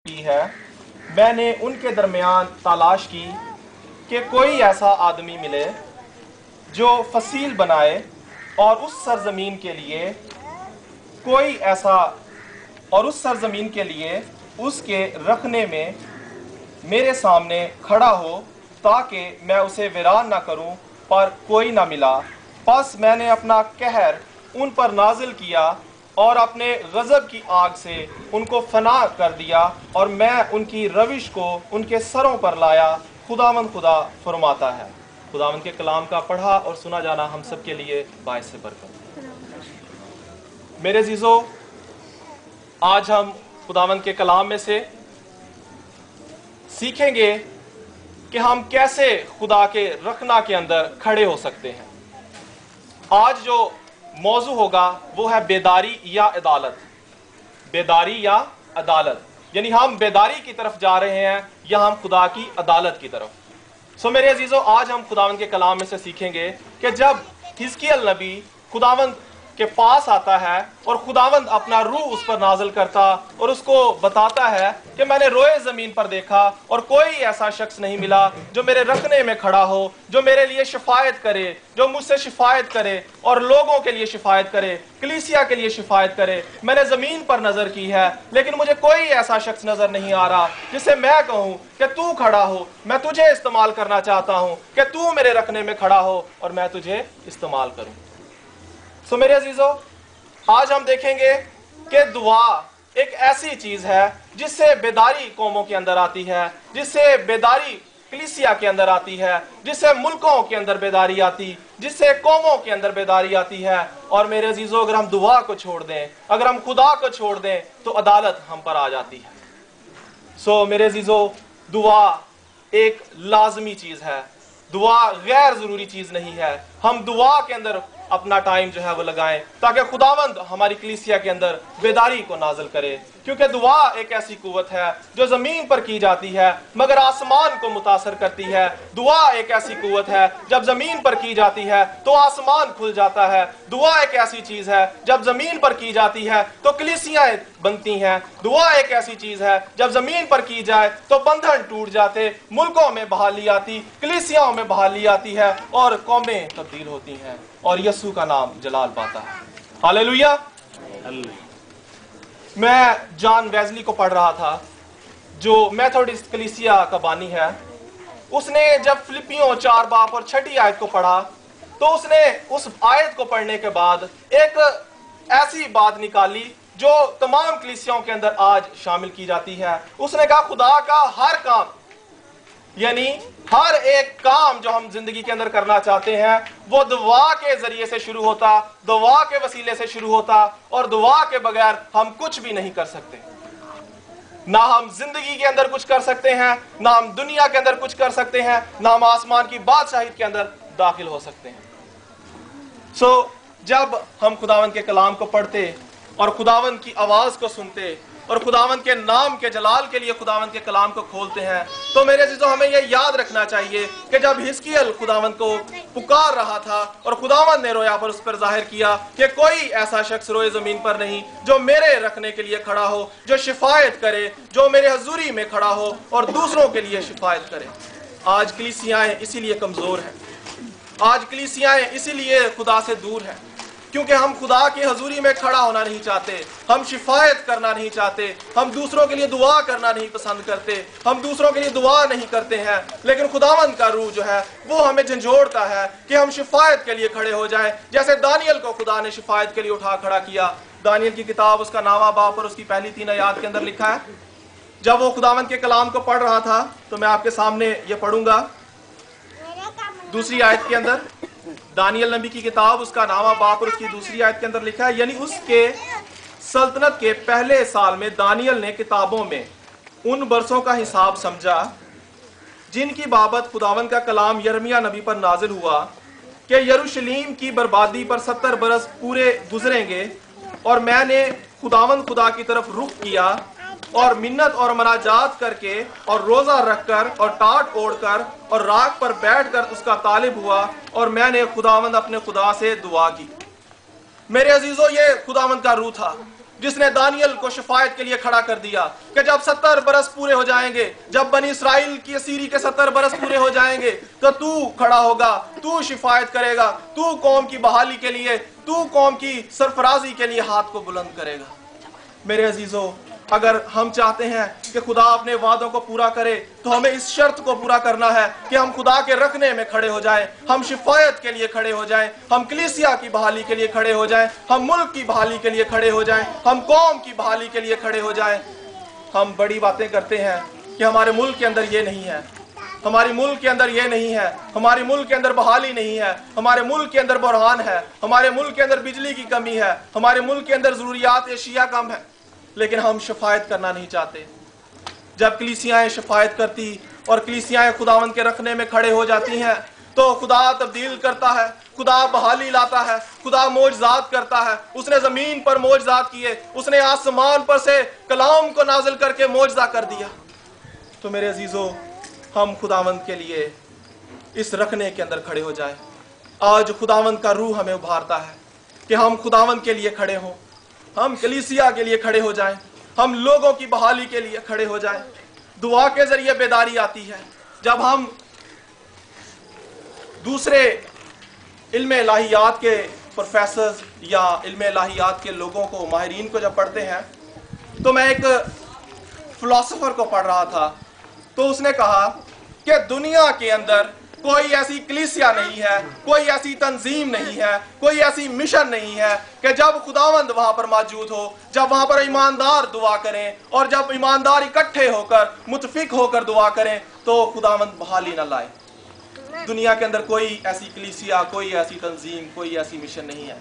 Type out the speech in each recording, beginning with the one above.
की है, मैंने उनके दरमियान तलाश की कि कोई ऐसा आदमी मिले जो फसील बनाए और उस सरजमीन के लिए उसके रखने में मेरे सामने खड़ा हो ताकि मैं उसे वीरान ना करूं, पर कोई ना मिला। बस मैंने अपना कहर उन पर नाजिल किया और अपने गज़ब की आग से उनको फना कर दिया और मैं उनकी रविश को उनके सरों पर लाया। खुदावंद खुदा फरमाता है। खुदावंद के कलाम का पढ़ा और सुना जाना हम सब के लिए बाइस से बरकत। मेरे अज़ीज़ों, आज हम खुदावंद के कलाम में से सीखेंगे कि हम कैसे खुदा के रखना के अंदर खड़े हो सकते हैं। आज जो मौजू होगा वो है बेदारी या अदालत। बेदारी या अदालत, यानी हम बेदारी की तरफ जा रहे हैं या हम खुदा की अदालत की तरफ। मेरे अजीजों, आज हम खुदावंद के कलाम में से सीखेंगे कि जब हिजकियल नबी खुदावंद के पास आता है और खुदावंद अपना रूह उस पर नाजिल करता और उसको बताता है कि मैंने रोए जमीन पर देखा और कोई ऐसा शख्स नहीं मिला जो मेरे रखने में खड़ा हो, जो मेरे लिए शिफायत करे, जो मुझसे शिफायत करे और लोगों के लिए शिफायत करे, कलीसिया के लिए शिफायत करे। मैंने जमीन पर नजर की है लेकिन मुझे कोई ऐसा शख्स नजर नहीं आ रहा जिसे मैं कहूं कि तू खड़ा हो, मैं तुझे इस्तेमाल करना चाहता हूं, कि तू मेरे रखने में खड़ा हो और मैं तुझे इस्तेमाल करूं। मेरे अजीजों, आज हम देखेंगे कि दुआ एक ऐसी चीज है जिससे बेदारी कौमों के अंदर आती है, जिससे बेदारी कलीसिया के अंदर आती है, जिससे मुल्कों के अंदर बेदारी आती, जिससे कौमों के अंदर बेदारी आती है। और मेरे अजीजों, अगर हम दुआ को छोड़ दें, अगर हम खुदा को छोड़ दें तो अदालत हम पर आ जाती है। मेरे अजीजों, दुआ एक लाजमी चीज है, दुआ गैर जरूरी चीज नहीं है। हम दुआ के अंदर अपना टाइम जो है वो लगाएं ताकि खुदावंद हमारी कलीसिया के अंदर बेदारी को नाजिल करे, क्योंकि दुआ एक ऐसी कुव्वत है जो जमीन पर की जाती है मगर आसमान को मुतासर करती है। दुआ एक ऐसी कुव्वत है जब जमीन पर की जाती है तो आसमान खुल जाता है। दुआ एक ऐसी चीज है जब जमीन पर की जाती है तो कलीसियाएं बनती हैं। दुआ एक ऐसी चीज है जब जमीन पर की जाए तो बंधन टूट जाते, मुल्कों में बहाली आती, कलीसियाओं में बहाली आती है और कौमें तब्दील होती हैं और यीशु का नाम जलाल पाता है। हालेलुया। मैं जॉन वेस्ली को पढ़ रहा था जो मेथोडिस्ट कलीसिया का बानी है। उसने जब फिलिपियों 4 बाब और 6 आयत को पढ़ा तो उसने उस आयत को पढ़ने के बाद एक ऐसी बात निकाली जो तमाम कलीसियाओं के अंदर आज शामिल की जाती है। उसने कहा खुदा का हर काम, यानी हर एक काम जो हम जिंदगी के अंदर करना चाहते हैं वो दुआ के जरिए से शुरू होता, दुआ के वसीले से शुरू होता और दुआ के बगैर हम कुछ भी नहीं कर सकते। ना हम जिंदगी के अंदर कुछ कर सकते हैं, ना हम दुनिया के अंदर कुछ कर सकते हैं, ना हम आसमान की बादशाही के अंदर दाखिल हो सकते हैं। जब हम खुदावंद के कलाम को पढ़ते और खुदावंद की आवाज को सुनते और खुदावंद के नाम के जलाल के लिए खुदावंद के कलाम को खोलते हैं तो मेरे अजीजों, हमें यह याद रखना चाहिए कि जब हिजकियल खुदावंद को पुकार रहा था और खुदावंद ने रोया पर उस पर जाहिर किया कि कोई ऐसा शख्स रोए जमीन पर नहीं जो मेरे रखने के लिए खड़ा हो, जो शिफायत करे, जो मेरे हजूरी में खड़ा हो और दूसरों के लिए शिफायत करे। आज कलीसियाएं इसीलिए कमजोर हैं, आज कलीसियाएं इसीलिए खुदा से दूर हैं, क्योंकि हम खुदा की हजूरी में खड़ा होना नहीं चाहते, हम शिफायत करना नहीं चाहते, हम दूसरों के लिए दुआ करना नहीं पसंद करते, हम दूसरों के लिए दुआ नहीं करते हैं। लेकिन खुदावंद का रूह जो है वो हमें झंझोड़ता है कि हम शिफायत के लिए खड़े हो जाएं, जैसे दानियल को खुदा ने शिफायत के लिए उठा खड़ा किया। दानियल की किताब उसका 9वां बाब और उसकी पहली 3 आयत के अंदर लिखा है। जब वो खुदावंद के कलाम को पढ़ रहा था तो मैं आपके सामने ये पढ़ूंगा। दूसरी आयत के अंदर दानियल नबी की किताब उसका 9वां बाब और उसकी दूसरी आयत के अंदर लिखा है, यानी उसके सल्तनत के पहले साल में दानियल ने किताबों में उन बरसों का हिसाब समझा जिनकी बाबत खुदावंद का कलाम यिर्मयाह नबी पर नाजिल हुआ कि यरूशलेम की बर्बादी पर 70 बरस पूरे गुजरेंगे। और मैंने खुदावंद खुदा की तरफ रुख किया और मिन्नत और मनाजात करके और रोजा रखकर और टाट ओढ़कर और राख पर बैठकर उसका तालिब हुआ और मैंने खुदावंद अपने खुदा से दुआ की। मेरे अजीजों, ये खुदावंद का रूह था जिसने दानियल को शफायत के लिए खड़ा कर दिया कि जब 70 बरस पूरे हो जाएंगे, जब बनी इसराइल की असीरी के 70 बरस पूरे हो जाएंगे, तो तू खड़ा होगा, तू शफायत करेगा, तू कौम की बहाली के लिए, तू कौम की सरफराजी के लिए हाथ को बुलंद करेगा। मेरे अजीजों, अगर हम चाहते हैं कि खुदा अपने वादों को पूरा करे तो हमें इस शर्त को पूरा करना है कि हम खुदा के रखने में खड़े हो जाएं, हम शिफायत के लिए खड़े हो जाएं, हम कलीसिया की बहाली के लिए खड़े हो जाएं, हम मुल्क की बहाली के लिए खड़े हो जाएं, हम कौम की बहाली के लिए खड़े हो जाएं। हम बड़ी बातें करते हैं कि हमारे मुल्क के अंदर ये नहीं है, हमारे मुल्क के अंदर ये नहीं है, हमारे मुल्क के अंदर बहाली नहीं है, हमारे मुल्क के अंदर बुरहान है, हमारे मुल्क के अंदर बिजली की कमी है, हमारे मुल्क के अंदर ज़रूरियात एशिया कम है, लेकिन हम शफायत करना नहीं चाहते। जब कलीसियाएं शफायत करती और कलीसियाएं खुदावंद के रखने में खड़े हो जाती हैं तो खुदा तब्दील करता है, खुदा बहाली लाता है, खुदा मोजज़ात करता है। उसने ज़मीन पर मोजज़ात किए, उसने आसमान पर से कलाम को नाजिल करके मोजज़ा कर दिया। तो मेरे अजीज़ों, हम खुदावंद के लिए इस रखने के अंदर खड़े हो जाएं। आज खुदावंद का रूह हमें उभारता है कि हम खुदावंद के लिए खड़े हों, हम कलीसिया के लिए खड़े हो जाएं, हम लोगों की बहाली के लिए खड़े हो जाएं। दुआ के जरिए बेदारी आती है। जब हम दूसरे इल्म इलाहियात के प्रोफेसर्स या इल्म इलाहियात के लोगों को, माहिरीन को जब पढ़ते हैं, तो मैं एक फिलोसोफर को पढ़ रहा था, तो उसने कहा कि दुनिया के अंदर कोई ऐसी कलीसिया नहीं है, कोई ऐसी तंजीम नहीं है, कोई ऐसी मिशन नहीं है कि जब खुदावंद वहां पर मौजूद हो, जब वहां पर ईमानदार दुआ करें और जब ईमानदार इकट्ठे होकर मुतफिक होकर दुआ करें तो खुदावंद बहाली न लाए। दुनिया के अंदर कोई ऐसी कलीसिया, कोई ऐसी तंजीम, कोई ऐसी मिशन नहीं है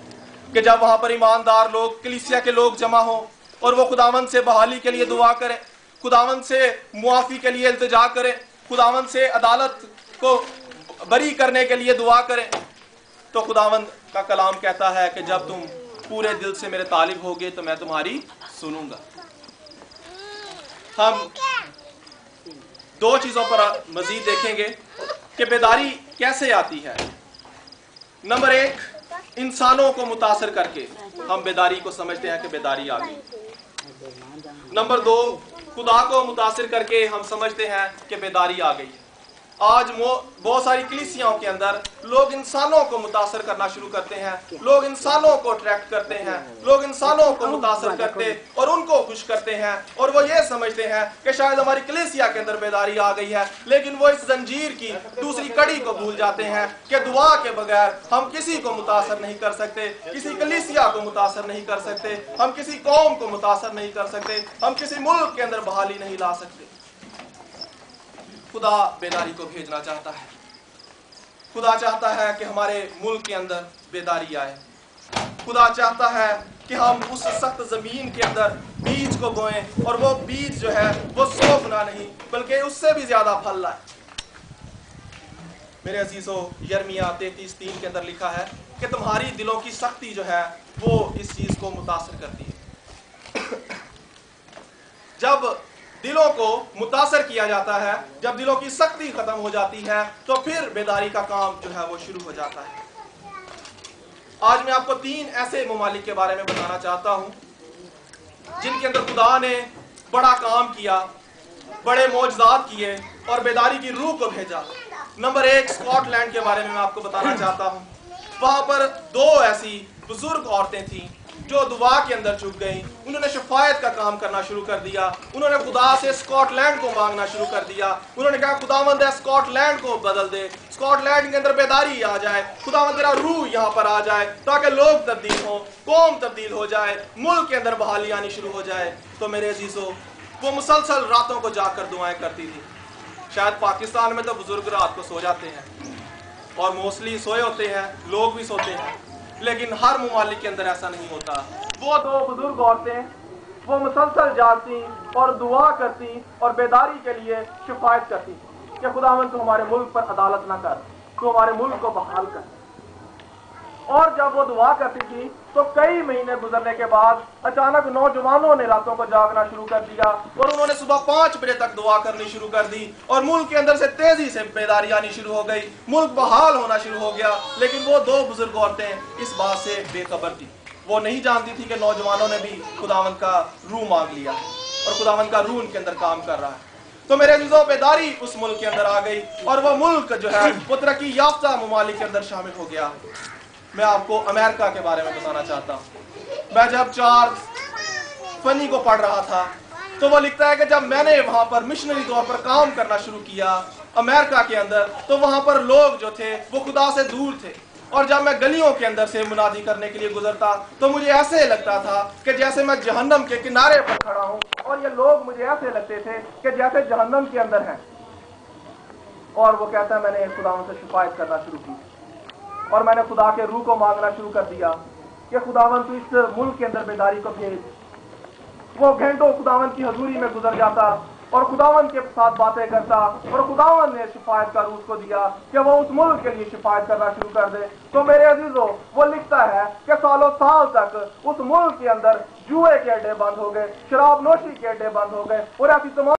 कि जब वहां पर ईमानदार लोग, कलीसिया के लोग जमा हो और वो खुदावंद से बहाली के लिए दुआ करें, खुदावंद से मुआफी के लिए इल्तिजा करें, खुदावंद से अदालत को बरी करने के लिए दुआ करें। तो खुदावंद का कलाम कहता है कि जब तुम पूरे दिल से मेरे तालिब होगे तो मैं तुम्हारी सुनूंगा। हम दो चीजों पर मजीद देखेंगे कि बेदारी कैसे आती है। नंबर एक, इंसानों को मुतासर करके हम बेदारी को समझते हैं कि बेदारी आ गई। नंबर दो, खुदा को मुतासर करके हम समझते हैं कि बेदारी आ गई। आज बहुत सारी कलीसियाओं के अंदर लोग इंसानों को मुतासर करना शुरू करते हैं, लोग इंसानों को अट्रैक्ट करते हैं, लोग इंसानों को मुतासर करते और उनको खुश करते हैं, और वो ये समझते हैं कि शायद हमारी कलीसिया के अंदर बेदारी आ गई है। लेकिन वो इस जंजीर की दूसरी कड़ी को भूल जाते हैं कि दुआ के बगैर हम किसी को मुतासर नहीं कर सकते, किसी कलीसिया को मुतासर नहीं कर सकते, हम किसी कौम को मुतासर नहीं कर सकते, हम किसी मुल्क के अंदर बहाली नहीं ला सकते। खुदा बेदारी को भेजना चाहता है। खुदा चाहता है कि हमारे मुल्क के अंदर बेदारी आए। खुदा चाहता है कि हम उस सख्त जमीन के अंदर बीज को बोएं और वो बीज जो है वो 100 गुना नहीं बल्कि उससे भी ज्यादा फल लाए। मेरे अजीजों, यिर्मयाह 33:3 के अंदर लिखा है कि तुम्हारी दिलों की सख्ती जो है वो इस चीज को मुतासर करती है। जब दिलों को मुतासर किया जाता है, जब दिलों की सख्ती खत्म हो जाती है, तो फिर बेदारी का काम जो है वो शुरू हो जाता है। आज मैं आपको 3 ऐसे ममालिक के बारे में बताना चाहता हूं जिनके अंदर खुदा ने बड़ा काम किया, बड़े मौजज़ात किए और बेदारी की रूह को भेजा। नंबर 1, स्कॉटलैंड के बारे में मैं आपको बताना चाहता हूं। वहां पर 2 ऐसी बुजुर्ग औरतें थीं जो दुआ के अंदर झुक गई। उन्होंने शफायत का काम करना शुरू कर दिया। उन्होंने खुदा से स्कॉटलैंड को मांगना शुरू कर दिया। उन्होंने कहा, खुदावंद है स्कॉटलैंड को बदल दे, स्कॉटलैंड के अंदर बेदारी आ जाए, खुदावंद तेरा रूह यहाँ पर आ जाए ताकि लोग तब्दील हो, कौम तब्दील हो जाए, मुल्क के अंदर बहाली आनी शुरू हो जाए। तो मेरे अजीजों, वो मुसलसल रातों को जाकर दुआएं करती थी। शायद पाकिस्तान में तो बुजुर्ग रात को सो जाते हैं और मोस्टली सोए होते हैं, लोग भी सोते हैं, लेकिन हर ममालिक के अंदर ऐसा नहीं होता। वो 2 बुजुर्ग औरतें वो मुसलसल जागती और दुआ करती और बेदारी के लिए शिफायत करती कि खुदावंद तू हमारे मुल्क पर अदालत ना कर, तू हमारे मुल्क को बहाल कर। और जब वो दुआ करती थी तो कई महीने गुजरने के बाद अचानक नौजवानों ने रातों को जागना शुरू कर दिया और उन्होंने सुबह 5 बजे तक दुआ करनी शुरू कर दी और मुल्क के अंदर से तेजी से बेदारी आनी शुरू हो गई, मुल्क बहाल होना शुरू हो गया। लेकिन वो 2 बुजुर्ग औरतें इस बात से बेखबर थी। वो नहीं जानती थी कि नौजवानों ने भी खुदावंद का रूह मांग लिया और खुदावंद का रूह उनके अंदर काम कर रहा है। तो मेरे अजीजों, बेदारी उस मुल्क के अंदर आ गई और वह मुल्क जो है वो तरक्की याफ्ता ममालिक के अंदर शामिल हो गया। मैं आपको अमेरिका के बारे में बताना चाहता हूँ। मैं जब चार्ल्स फनी को पढ़ रहा था तो वो लिखता है कि जब मैंने वहाँ पर मिशनरी तौर पर काम करना शुरू किया अमेरिका के अंदर, तो वहाँ पर लोग जो थे वो खुदा से दूर थे, और जब मैं गलियों के अंदर से मुनादी करने के लिए गुजरता तो मुझे ऐसे लगता था कि जैसे मैं जहन्नम के किनारे पर खड़ा हूँ, और ये लोग मुझे ऐसे लगते थे कि जैसे जहन्नम के अंदर हैं। और वो कहता है मैंने खुदावन से शिफायत करना शुरू की और मैंने खुदा के रूह को मांगना शुरू कर दिया कि खुदावन तू इस मुल्क के अंदर बेदारी को भेज। वो घंटों खुदावन की हजूरी में गुजर जाता और खुदावन के साथ बातें करता, और खुदावन ने शिफायत का रूह को दिया कि वो उस मुल्क के लिए शिफायत करना शुरू कर दे। तो मेरे अजीजों, वो लिखता है कि सालों साल तक उस मुल्क के अंदर जुए के अड्डे बंद हो गए, शराब नोशी के अड्डे बंद हो गए, और ऐसी तमाम